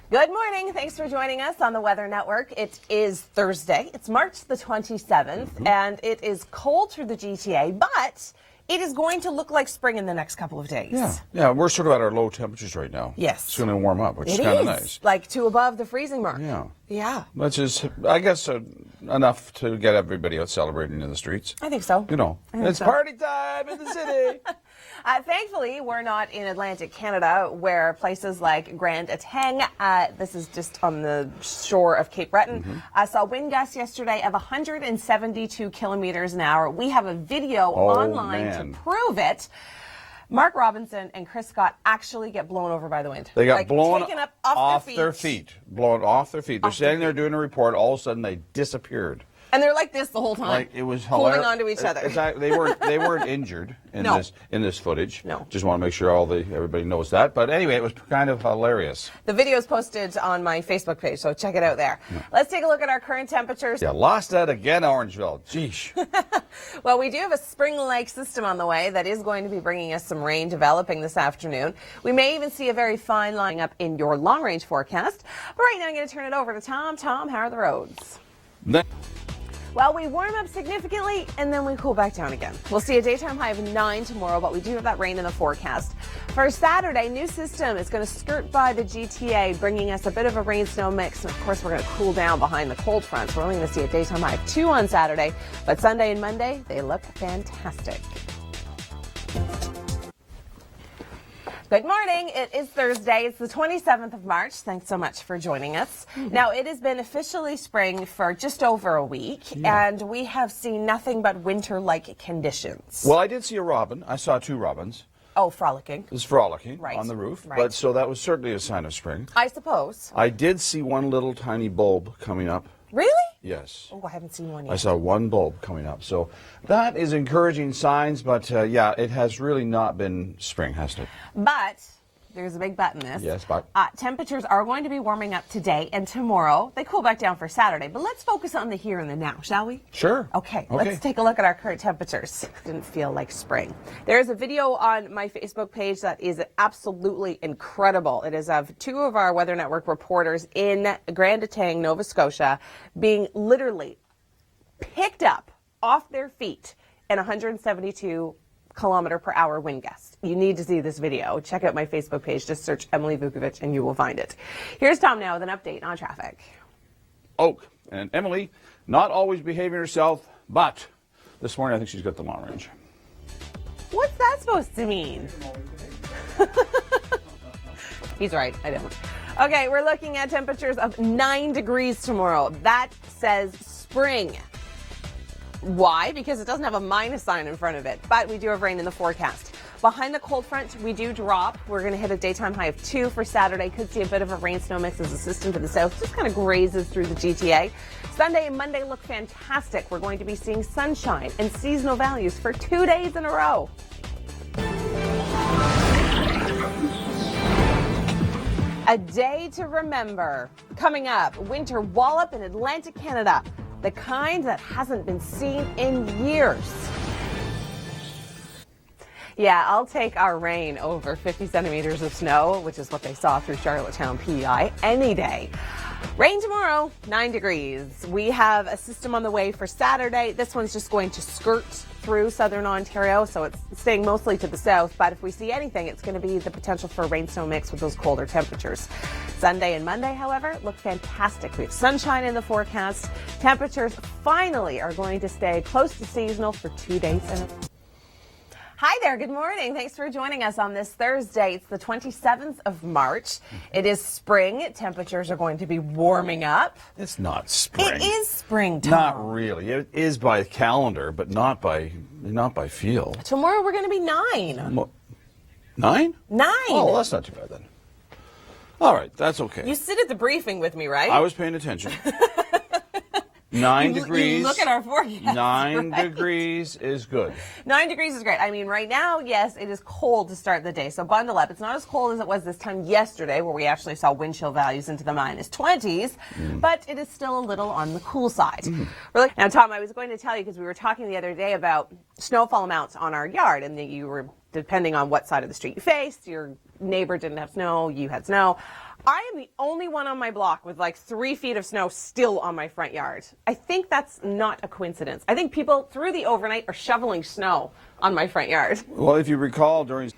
Good morning. Thanks for joining us on the Weather Network. It is Thursday. It's March the 27th, and it is cold through the GTA, but it is going to look like spring in the next couple of days. Yeah, we're sort of at our low temperatures right now. Yes. It's going to warm up, which is kind of nice. Like to above the freezing mark. Yeah. Which is, I guess, enough to get everybody out celebrating in the streets. I think so. You know, it's party time in the city. Thankfully, we're not in Atlantic Canada, where places like Grand Etang, this is just on the shore of Cape Breton, saw wind gusts yesterday of 172 kilometers an hour. We have a video online to prove it. Mark Robinson and Chris Scott actually get blown over by the wind. They got blown taken up off their feet. Blown off their feet. They're standing there doing a report. All of a sudden, they disappeared. And they're like this the whole time. Like, it was holding on to each other. Exactly. They weren't injured in this footage. No. Just want to make sure everybody knows that. But anyway, it was kind of hilarious. The video is posted on my Facebook page, so check it out there. Let's take a look at our current temperatures. Yeah, lost that again, Orangeville. Jeesh. Well, we do have a spring-like system on the way that is going to be bringing us some rain developing this afternoon. We may even see a very fine line up in your long-range forecast. But right now, I'm going to turn it over to Tom. Tom, how are the roads? Well, we warm up significantly, and then we cool back down again. We'll see a daytime high of 9 tomorrow, but we do have that rain in the forecast. For Saturday, new system is going to skirt by the GTA, bringing us a bit of a rain-snow mix. And, of course, we're going to cool down behind the cold front. So we're only going to see a daytime high of 2 on Saturday, but Sunday and Monday, they look fantastic. Good morning. It is Thursday. It's the 27th of March. Thanks so much for joining us. Now, it has been officially spring for just over a week, and we have seen nothing but winter-like conditions. Well, I did see a robin. I saw 2 robins. Oh, frolicking. It was frolicking right on the roof. Right. But so that was certainly a sign of spring. I suppose. I did see one little tiny bulb coming up. Really? Yes. Oh, I haven't seen one yet. I saw one bulb coming up. So that is encouraging signs, but yeah, it has really not been spring, hasn't it? But there's a big but in this. Yes, but. Temperatures are going to be warming up today and tomorrow. They cool back down for Saturday, but let's focus on the here and the now, shall we? Sure. Okay, let's take a look at our current temperatures. Didn't feel like spring. There's a video on my Facebook page that is absolutely incredible. It is of 2 of our Weather Network reporters in Grand Etang, Nova Scotia, being literally picked up off their feet in 172 kilometer per hour wind gusts. You need to see this video. Check out my Facebook page. Just search Emily Vukovic and you will find it. Here's Tom now with an update on traffic. Oak and Emily, not always behaving herself, but this morning I think she's got the long range. What's that supposed to mean? He's right. I don't. Okay, we're looking at temperatures of 9 degrees tomorrow. That says spring. Why? Because it doesn't have a minus sign in front of it, but we do have rain in the forecast. Behind the cold front, we do drop. We're going to hit a daytime high of 2 for Saturday. Could see a bit of a rain-snow mix as the system to the south just kind of grazes through the GTA. Sunday and Monday look fantastic. We're going to be seeing sunshine and seasonal values for 2 days in a row. A day to remember. Coming up, winter wallop in Atlantic Canada. The kind that hasn't been seen in years. Yeah, I'll take our rain over 50 centimeters of snow, which is what they saw through Charlottetown, PEI, any day. Rain tomorrow, 9 degrees. We have a system on the way for Saturday. This one's just going to skirt through southern Ontario, so it's staying mostly to the south. But if we see anything, it's going to be the potential for a rain-snow mix with those colder temperatures. Sunday and Monday, however, look fantastic. We have sunshine in the forecast. Temperatures finally are going to stay close to seasonal for 2 days in a row. Hi there. Good morning. Thanks for joining us on this Thursday. It's the 27th of March. It is spring. Temperatures are going to be warming up. It's not spring. It is spring, Tom. Not really. It is by calendar, but not by feel. Tomorrow we're going to be 9. 9? 9. Oh, well, that's not too bad then. All right, that's okay. You sit at the briefing with me, right? I was paying attention. 9 degrees. You look at our forecast. 9 right? degrees is good. 9 degrees is great. I mean, right now, yes, it is cold to start the day, so bundle up. It's not as cold as it was this time yesterday, where we actually saw wind chill values into the minus 20s, but it is still a little on the cool side. Now, Tom, I was going to tell you, because we were talking the other day about snowfall amounts on our yard, and that you were, depending on what side of the street you faced, your neighbor didn't have snow, you had snow. I am the only one on my block with like 3 feet of snow still on my front yard. I think that's not a coincidence. I think people through the overnight are shoveling snow on my front yard. Well, if you recall during...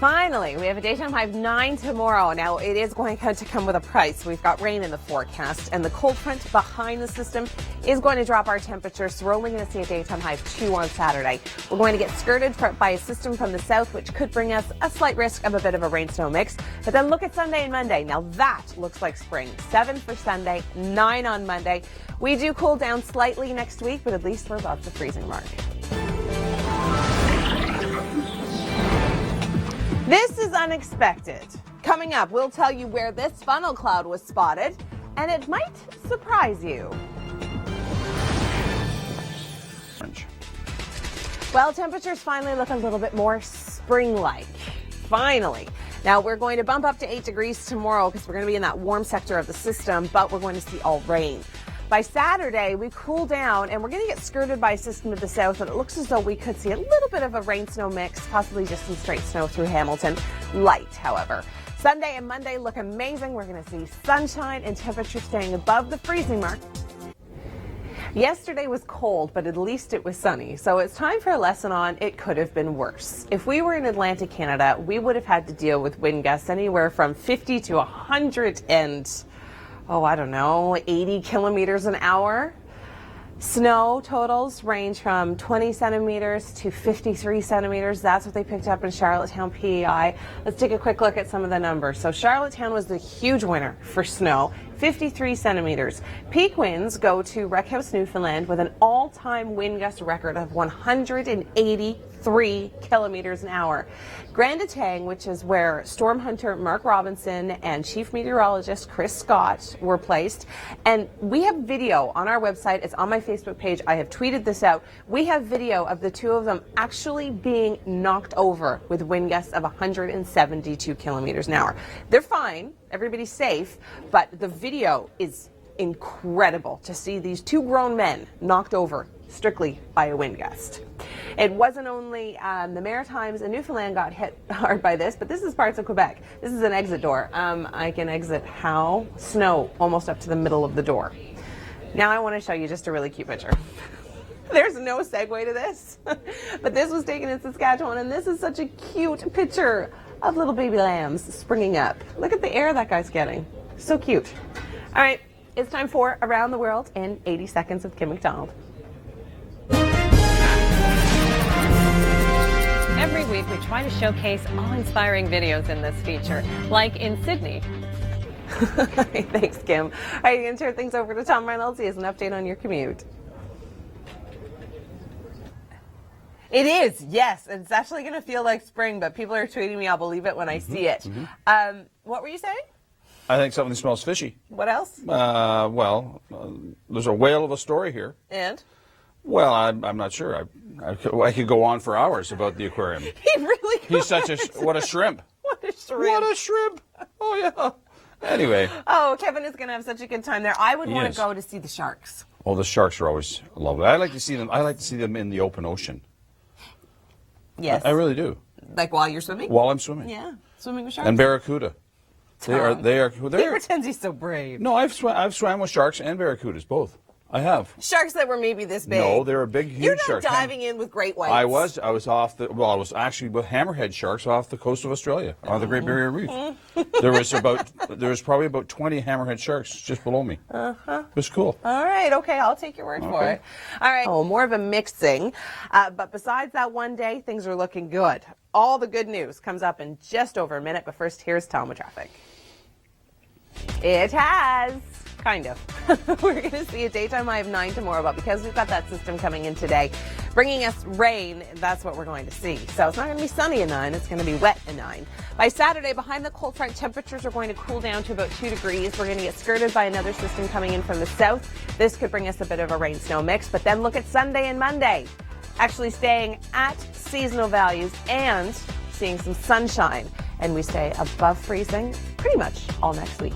Finally, we have a daytime high of 9 tomorrow. Now, it is going to come with a price. We've got rain in the forecast, and the cold front behind the system is going to drop our temperatures. So we're only going to see a daytime high of 2 on Saturday. We're going to get skirted by a system from the south, which could bring us a slight risk of a bit of a rain-snow mix. But then look at Sunday and Monday. Now, that looks like spring. 7 for Sunday, 9 on Monday. We do cool down slightly next week, but at least we're above the freezing mark. This is unexpected. Coming up, we'll tell you where this funnel cloud was spotted, and it might surprise you. Well, temperatures finally look a little bit more spring-like. Finally. Now, we're going to bump up to 8 degrees tomorrow because we're going to be in that warm sector of the system, but we're going to see all rain. By Saturday, we cool down, and we're going to get skirted by a system to the south, and it looks as though we could see a little bit of a rain-snow mix, possibly just some straight snow through Hamilton. Light, however. Sunday and Monday look amazing. We're going to see sunshine and temperatures staying above the freezing mark. Yesterday was cold, but at least it was sunny. So it's time for a lesson on it could have been worse. If we were in Atlantic Canada, we would have had to deal with wind gusts anywhere from 50 to 100 and... I don't know, 80 kilometers an hour. Snow totals range from 20 centimeters to 53 centimeters. That's what they picked up in Charlottetown, PEI. Let's take a quick look at some of the numbers. So Charlottetown was the huge winner for snow, 53 centimeters. Peak winds go to Wreckhouse, Newfoundland with an all-time wind gust record of 183 kilometers an hour. Grand Etang, which is where storm hunter Mark Robinson and chief meteorologist Chris Scott were placed. And we have video on our website. It's on my Facebook page. I have tweeted this out. We have video of the two of them actually being knocked over with wind gusts of 172 kilometers an hour. They're fine. Everybody's safe. But the video is incredible to see these two grown men knocked over strictly by a wind gust. It wasn't only the Maritimes and Newfoundland got hit hard by this, but this is parts of Quebec. This is an exit door. I can exit how? Snow almost up to the middle of the door. Now I want to show you just a really cute picture. There's no segue to this, but this was taken in Saskatchewan, and this is such a cute picture of little baby lambs springing up. Look at the air that guy's getting. So cute. All right, it's time for Around the World in 80 Seconds with Kim McDonald. Every week we try to showcase awe-inspiring videos in this feature, like in Sydney. Thanks, Kim. All right, you're going to turn things over to Tom Reynolds. He has an update on your commute. It is, yes. It's actually going to feel like spring, but people are tweeting me. I'll believe it when I see it. What were you saying? I think something smells fishy. What else? There's a whale of a story here. And? Well, I'm not sure. I could go on for hours about the aquarium. He really could. He's such a, what a shrimp. What a shrimp. What a shrimp. Oh, yeah. Anyway. Oh, Kevin is going to have such a good time there. I would want to go to see the sharks. Oh, the sharks are always lovely. I like to see them. I like to see them in the open ocean. Yes. I really do. Like while you're swimming? While I'm swimming. Yeah. Swimming with sharks. And barracuda. They are. He pretends he's so brave. No, I've swam with sharks and barracudas, both. I have. Sharks that were maybe this big. No, they were big, huge You're not sharks. diving in with great whites. I was off the. Well, I was actually with hammerhead sharks off the coast of Australia, on the Great Barrier Reef. There was probably about 20 hammerhead sharks just below me. It was cool. All right, okay, I'll take your word for it. All right. Oh, more of a mixing, but besides that one day, things are looking good. All the good news comes up in just over a minute, but first, here's Tom with traffic. It has. Kind of. We're going to see a daytime high of 9 tomorrow, but because we've got that system coming in today, bringing us rain, that's what we're going to see. So it's not going to be sunny at 9, it's going to be wet at 9. By Saturday, behind the cold front, temperatures are going to cool down to about 2 degrees. We're going to get skirted by another system coming in from the south. This could bring us a bit of a rain-snow mix, but then look at Sunday and Monday. Actually staying at seasonal values and seeing some sunshine. And we stay above freezing pretty much all next week.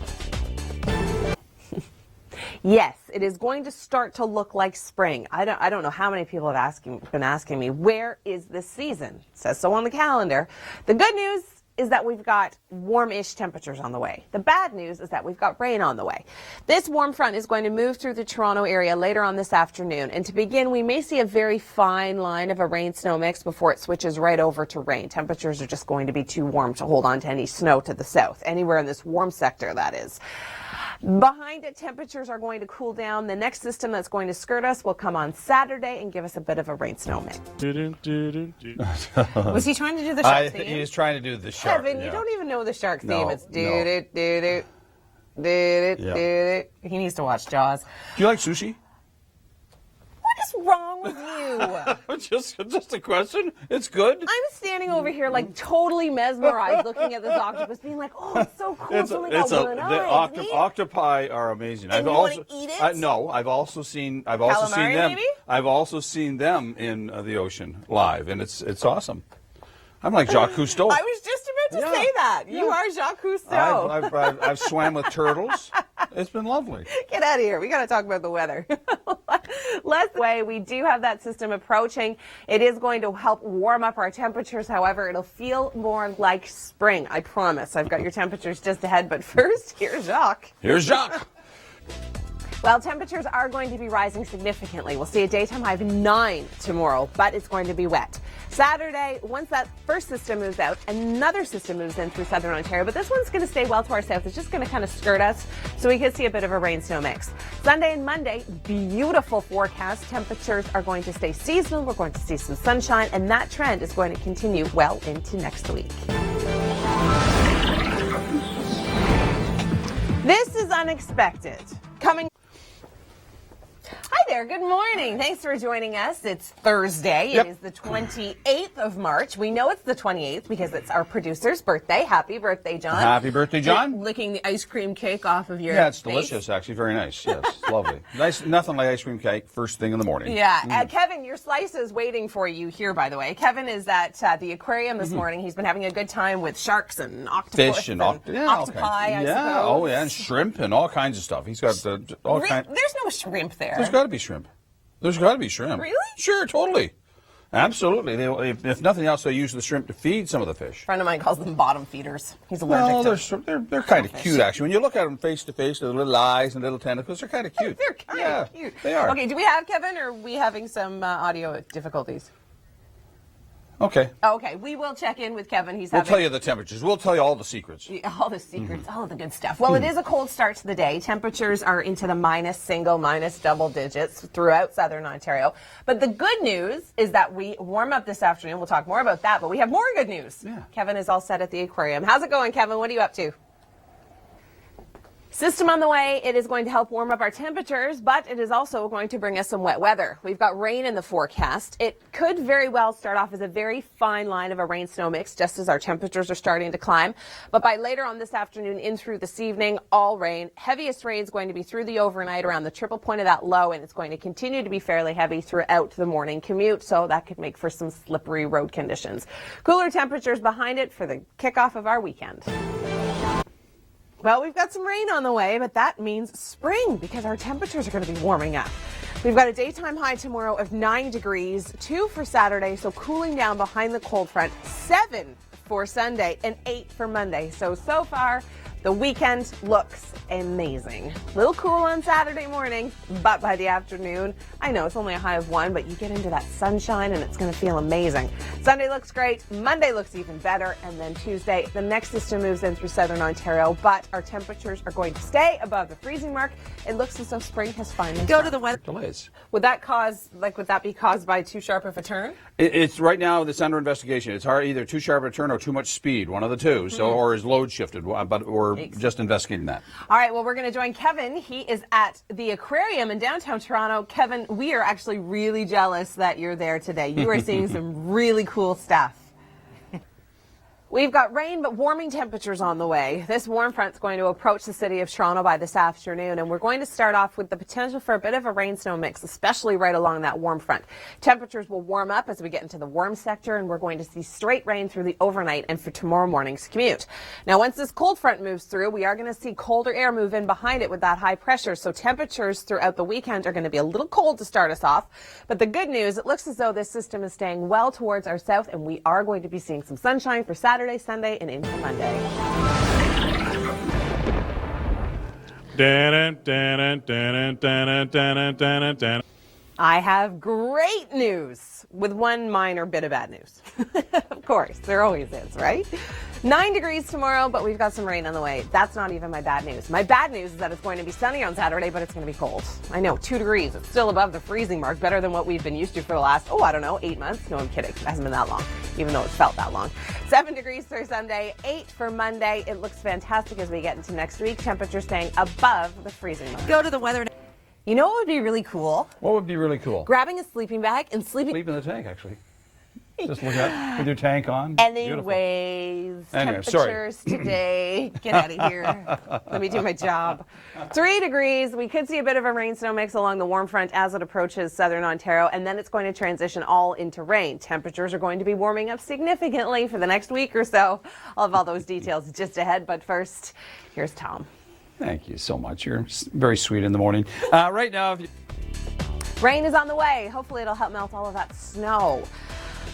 Yes, it is going to start to look like spring. I don't know how many people have been asking me, where is this season? It says so on the calendar. The good news is that we've got warmish temperatures on the way. The bad news is that we've got rain on the way. This warm front is going to move through the Toronto area later on this afternoon. And to begin, we may see a very fine line of a rain-snow mix before it switches right over to rain. Temperatures are just going to be too warm to hold on to any snow to the south, anywhere in this warm sector, that is. Behind it, temperatures are going to cool down. The next system that's going to skirt us will come on Saturday and give us a bit of a rain-snow mix. Was he trying to do the shark theme? He was trying to do the shark. Kevin, you don't even know the shark theme. No, It's do-do-do-do. He needs to watch Jaws. Do you like sushi? What is wrong with you? just a question. It's good. I'm standing over here like totally mesmerized looking at this octopus being like, oh, it's so cool. It's only got one eye. The octopi are amazing. And you want to eat it? No, I've also seen them. Maybe? I've also seen them in the ocean live, and it's awesome. I'm like Jacques Cousteau. I was just about to say that. You are Jacques Cousteau. I've swam with turtles. It's been lovely. Get out of here. We got to talk about the weather. Less way, we do have that system approaching. It is going to help warm up our temperatures. However, it'll feel more like spring. I promise. I've got your temperatures just ahead. But first, here's Jacques. Here's Jacques. Well, temperatures are going to be rising significantly. We'll see a daytime high of 9 tomorrow, but it's going to be wet. Saturday, once that first system moves out, another system moves in through southern Ontario, but this one's going to stay well to our south. It's just going to kind of skirt us, so we could see a bit of a rain-snow mix. Sunday and Monday, beautiful forecast. Temperatures are going to stay seasonal. We're going to see some sunshine, and that trend is going to continue well into next week. This is unexpected. Coming. Hi there, good morning. Thanks for joining us. It's Thursday. Yep. It is the 28th of March. We know it's the 28th because it's our producer's birthday. Happy birthday, John. Happy birthday, John. Licking the ice cream cake off of your it's face. delicious, actually. Very nice. Yes, lovely. Nice. Nothing like ice cream cake first thing in the morning. Yeah. Kevin, your slice is waiting for you here, by the way. Kevin is at the aquarium this morning. He's been having a good time with sharks and octopus. Fish and octopi, I suppose. Oh, yeah, and shrimp and all kinds of stuff. He's got all kinds. There's no shrimp there. There's got to be shrimp. There's got to be shrimp. Really? Sure, totally. Absolutely. If nothing else, they use the shrimp to feed some of the fish. A friend of mine calls them bottom feeders. He's allergic to they're kind of cute, actually. When you look at them face to face, their little eyes and little tentacles, they're kind of cute. They're kind of cute. They are. Okay, do we have Kevin, or are we having some audio difficulties? Okay. Okay, we will check in with Kevin. We'll tell you the temperatures. We'll tell you all the secrets. All the secrets, all of the good stuff. Well, it is a cold start to the day. Temperatures are into the minus double digits throughout southern Ontario. But the good news is that we warm up this afternoon. We'll talk more about that, but we have more good news. Yeah. Kevin is all set at the aquarium. How's it going, Kevin? What are you up to? System on the way. It is going to help warm up our temperatures, but it is also going to bring us some wet weather. We've got rain in the forecast. It could very well start off as a very fine line of a rain-snow mix, just as our temperatures are starting to climb. But by later on this afternoon in through this evening, all rain. Heaviest rain is going to be through the overnight around the triple point of that low, and it's going to continue to be fairly heavy throughout the morning commute, so that could make for some slippery road conditions. Cooler temperatures behind it for the kickoff of our weekend. Well, we've got some rain on the way, but that means spring because our temperatures are going to be warming up. We've got a daytime high tomorrow of 9 degrees, 2 for Saturday, so cooling down behind the cold front, 7 for Sunday, and 8 for Monday. So far, the weekend looks amazing. A little cool on Saturday morning, but by the afternoon, I know it's only a high of 1, but you get into that sunshine and it's going to feel amazing. Sunday looks great. Monday looks even better. And then Tuesday, the next system moves in through southern Ontario, but our temperatures are going to stay above the freezing mark. It looks as though spring has finally Go to the weather delays. Would that be caused by too sharp of a turn? It's right now, it's under investigation. It's either too sharp a turn or too much speed, one of the two. So, or is load shifted, but we're just investigating that. All right, well, we're going to join Kevin. He is at the aquarium in downtown Toronto. Kevin, we are actually really jealous that you're there today. You are seeing some really cool stuff. We've got rain, but warming temperatures on the way. This warm front's going to approach the city of Toronto by this afternoon, and we're going to start off with the potential for a bit of a rain-snow mix, especially right along that warm front. Temperatures will warm up as we get into the warm sector, and we're going to see straight rain through the overnight and for tomorrow morning's commute. Now, once this cold front moves through, we are going to see colder air move in behind it with that high pressure, so temperatures throughout the weekend are going to be a little cold to start us off. But the good news, it looks as though this system is staying well towards our south, and we are going to be seeing some sunshine for Saturday Saturday, Sunday, and into Monday. I have great news with one minor bit of bad news. Of course, there always is, right? 9 degrees tomorrow, but we've got some rain on the way. That's not even my bad news. My bad news is that it's going to be sunny on Saturday, but it's going to be cold. I know, 2 degrees. It's still above the freezing mark, better than what we've been used to for the last, 8 months. No, I'm kidding. It hasn't been that long, even though it's felt that long. 7 degrees for Sunday, 8 for Monday. It looks fantastic as we get into next week. Temperature staying above the freezing mark. Go to the weather. You know what would be really cool? What would be really cool? Grabbing a sleeping bag and sleeping. Sleep in the tank, actually. Just look at with your tank on. Anyways, temperatures today. Get out of here. Let me do my job. 3 degrees. We could see a bit of a rain snow mix along the warm front as it approaches southern Ontario, and then it's going to transition all into rain. Temperatures are going to be warming up significantly for the next week or so. I'll have all those details just ahead, but first, here's Tom. Thank you so much. You're very sweet in the morning. Right now, rain is on the way. Hopefully it'll help melt all of that snow.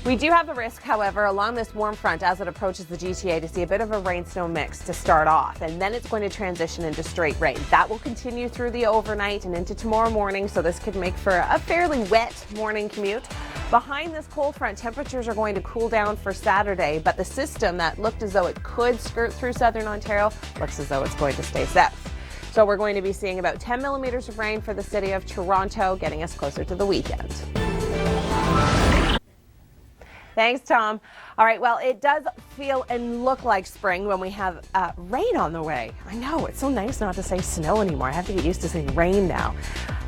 We do have the risk, however, along this warm front as it approaches the GTA to see a bit of a rain-snow mix to start off, and then it's going to transition into straight rain. That will continue through the overnight and into tomorrow morning, so this could make for a fairly wet morning commute. Behind this cold front, temperatures are going to cool down for Saturday, but the system that looked as though it could skirt through southern Ontario looks as though it's going to stay south. So we're going to be seeing about 10 millimeters of rain for the city of Toronto, getting us closer to the weekend. Thanks, Tom. All right, well, it does feel and look like spring when we have rain on the way. I know, it's so nice not to say snow anymore. I have to get used to saying rain now.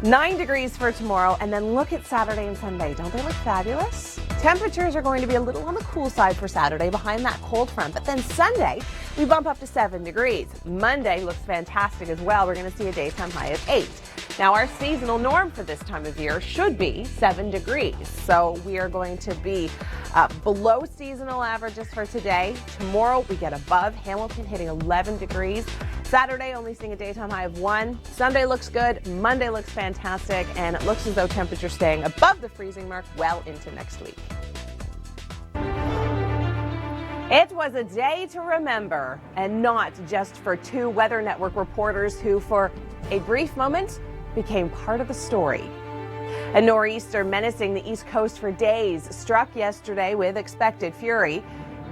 9 degrees for tomorrow, and then look at Saturday and Sunday. Don't they look fabulous? Temperatures are going to be a little on the cool side for Saturday behind that cold front, but then Sunday, we bump up to 7 degrees. Monday looks fantastic as well. We're going to see a daytime high of 8. Now, our seasonal norm for this time of year should be 7 degrees. So we are going to be below seasonal averages for today. Tomorrow, we get above. Hamilton hitting 11 degrees. Saturday, only seeing a daytime high of 1. Sunday looks good. Monday looks fantastic. And it looks as though temperatures staying above the freezing mark well into next week. It was a day to remember, and not just for 2 Weather Network reporters who, for a brief moment, became part of the story. A nor'easter menacing the East Coast for days struck yesterday with expected fury.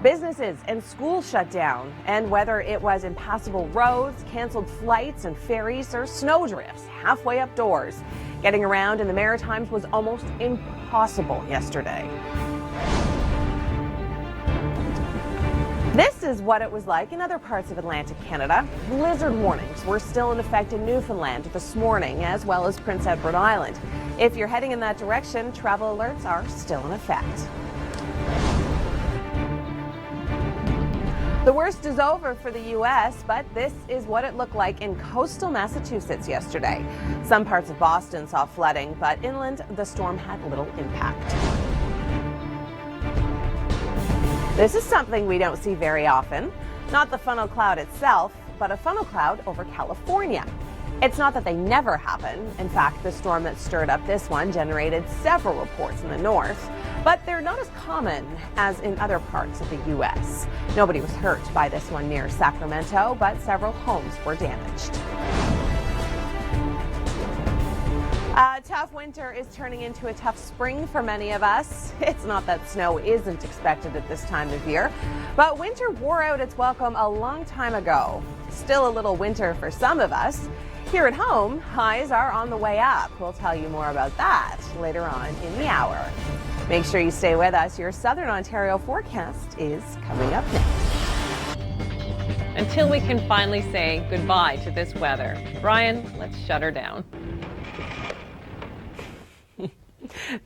Businesses and schools shut down, and whether it was impassable roads, canceled flights and ferries, or snowdrifts halfway up doors, getting around in the Maritimes was almost impossible yesterday. This is what it was like in other parts of Atlantic Canada. Blizzard warnings were still in effect in Newfoundland this morning, as well as Prince Edward Island. If you're heading in that direction, travel alerts are still in effect. The worst is over for the U.S., but this is what it looked like in coastal Massachusetts yesterday. Some parts of Boston saw flooding, but inland the storm had little impact. This is something we don't see very often. Not the funnel cloud itself, but a funnel cloud over California. It's not that they never happen. In fact, the storm that stirred up this one generated several reports in the north, but they're not as common as in other parts of the U.S. Nobody was hurt by this one near Sacramento, but several homes were damaged. A tough winter is turning into a tough spring for many of us. It's not that snow isn't expected at this time of year, but winter wore out its welcome a long time ago. Still a little winter for some of us. Here at home, highs are on the way up. We'll tell you more about that later on in the hour. Make sure you stay with us. Your Southern Ontario forecast is coming up next. Until we can finally say goodbye to this weather. Brian, let's shut her down.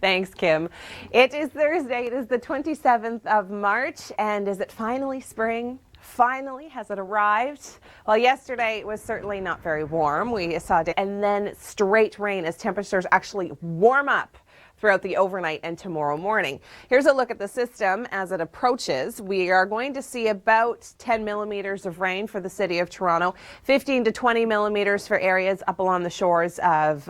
Thanks, Kim. It is Thursday. It is the 27th of March. And is it finally spring? Finally, has it arrived? Well, yesterday it was certainly not very warm. We saw and then straight rain as temperatures actually warm up throughout the overnight and tomorrow morning. Here's a look at the system as it approaches. We are going to see about 10 millimeters of rain for the city of Toronto, 15 to 20 millimeters for areas up along the shores of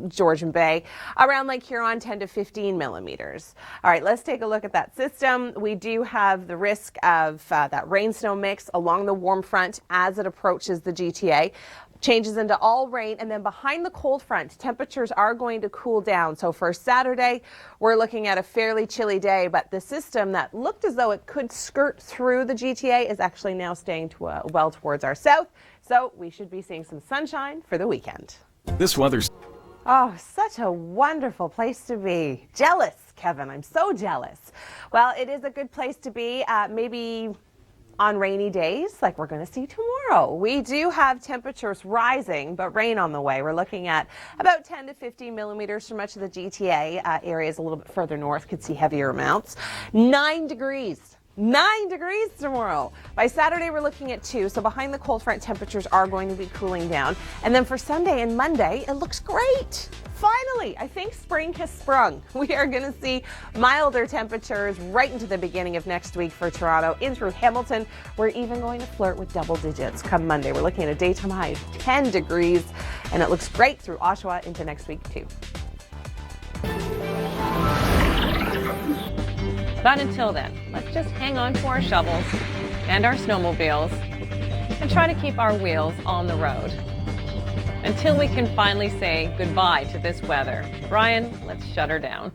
Georgian Bay. Around Lake Huron, 10 to 15 millimeters. All right, let's take a look at that system. We do have the risk of that rain-snow mix along the warm front as it approaches the GTA. Changes into all rain, and then behind the cold front, temperatures are going to cool down. So for Saturday, we're looking at a fairly chilly day, but the system that looked as though it could skirt through the GTA is actually now staying well towards our south. So we should be seeing some sunshine for the weekend. This weather's... Oh, such a wonderful place to be. Jealous, Kevin. I'm so jealous. Well, it is a good place to be. Maybe on rainy days like we're going to see tomorrow. We do have temperatures rising, but rain on the way. We're looking at about 10 to 15 millimeters for much of the GTA. Areas a little bit further north could see heavier amounts. 9 degrees. 9 degrees tomorrow. By Saturday, we're looking at 2. So behind the cold front, temperatures are going to be cooling down. And then for Sunday and Monday, it looks great. Finally, I think spring has sprung. We are going to see milder temperatures right into the beginning of next week for Toronto. In through Hamilton, we're even going to flirt with double digits come Monday. We're looking at a daytime high of 10 degrees, and it looks great through Oshawa into next week too. But until then, let's just hang on to our shovels and our snowmobiles and try to keep our wheels on the road until we can finally say goodbye to this weather. Brian, let's shut her down.